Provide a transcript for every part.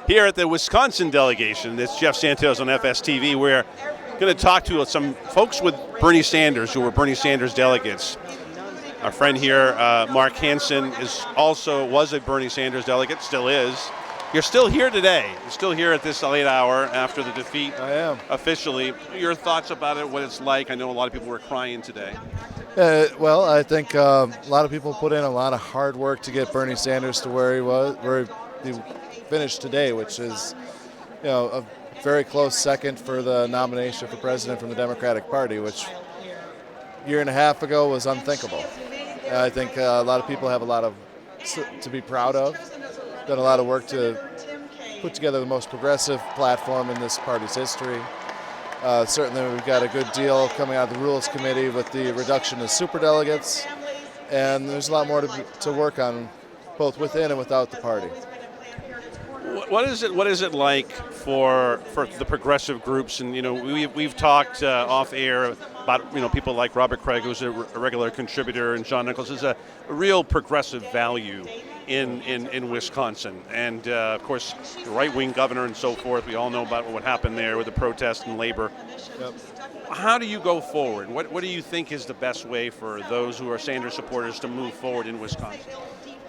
here at the Wisconsin delegation. It's Jeff Santos on FSTV. We're going to talk to some folks with Bernie Sanders who were Bernie Sanders delegates. Our friend here, Mark Hansen, was a Bernie Sanders delegate, still is. You're still here today. You're still here at this late hour after the defeat. I am. Officially. Your thoughts about it, what it's like? I know a lot of people were crying today. Well, I think a lot of people put in a lot of hard work to get Bernie Sanders to where he finished today, which is, a very close second for the nomination for president from the Democratic Party, which a year and a half ago was unthinkable. I think a lot of people have a lot to be proud of. Done a lot of work to put together the most progressive platform in this party's history. Certainly we've got a good deal coming out of the Rules Committee with the reduction of superdelegates, and there's a lot more to work on both within and without the party. What is it like for the progressive groups? And we've talked off air about people like Robert Craig, who's a regular contributor, and John Nichols is a real progressive value in Wisconsin, and of course the right-wing governor and so forth. We all know about what happened there with the protest and labor. Yep. How do you go forward? What do you think is the best way for those who are Sanders supporters to move forward in Wisconsin?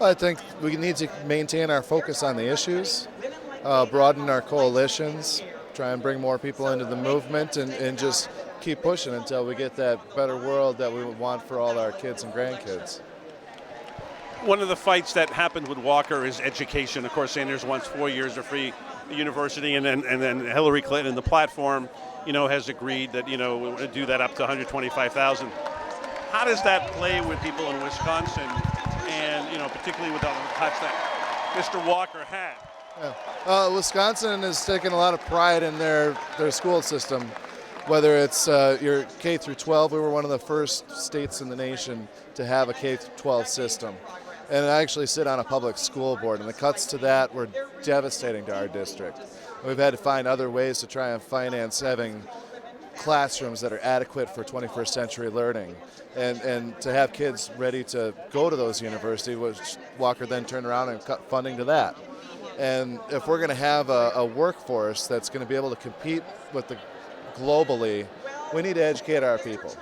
I think we need to maintain our focus on the issues, broaden our coalitions, try and bring more people into the movement, and just keep pushing until we get that better world that we would want for all our kids and grandkids. One of the fights that happened with Walker is education. Of course, Sanders wants 4 years of free university, and then Hillary Clinton, the platform, has agreed that we'll do that up to $125,000. How does that play with people in Wisconsin, and particularly with the cuts that Mr. Walker had? Yeah. Wisconsin has taken a lot of pride in their school system. Whether it's your K through 12, we were one of the first states in the nation to have a K through 12 system. And I actually sit on a public school board, and the cuts to that were devastating to our district. We've had to find other ways to try and finance having classrooms that are adequate for 21st century learning, and to have kids ready to go to those universities, which Walker then turned around and cut funding to that. And if we're going to have a workforce that's going to be able to compete with globally, we need to educate our people.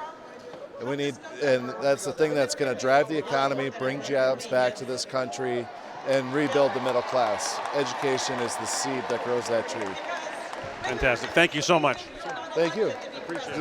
And that's the thing that's going to drive the economy, bring jobs back to this country, and rebuild the middle class. Education is the seed that grows that tree. Fantastic. Thank you so much. Thank you. Appreciate it.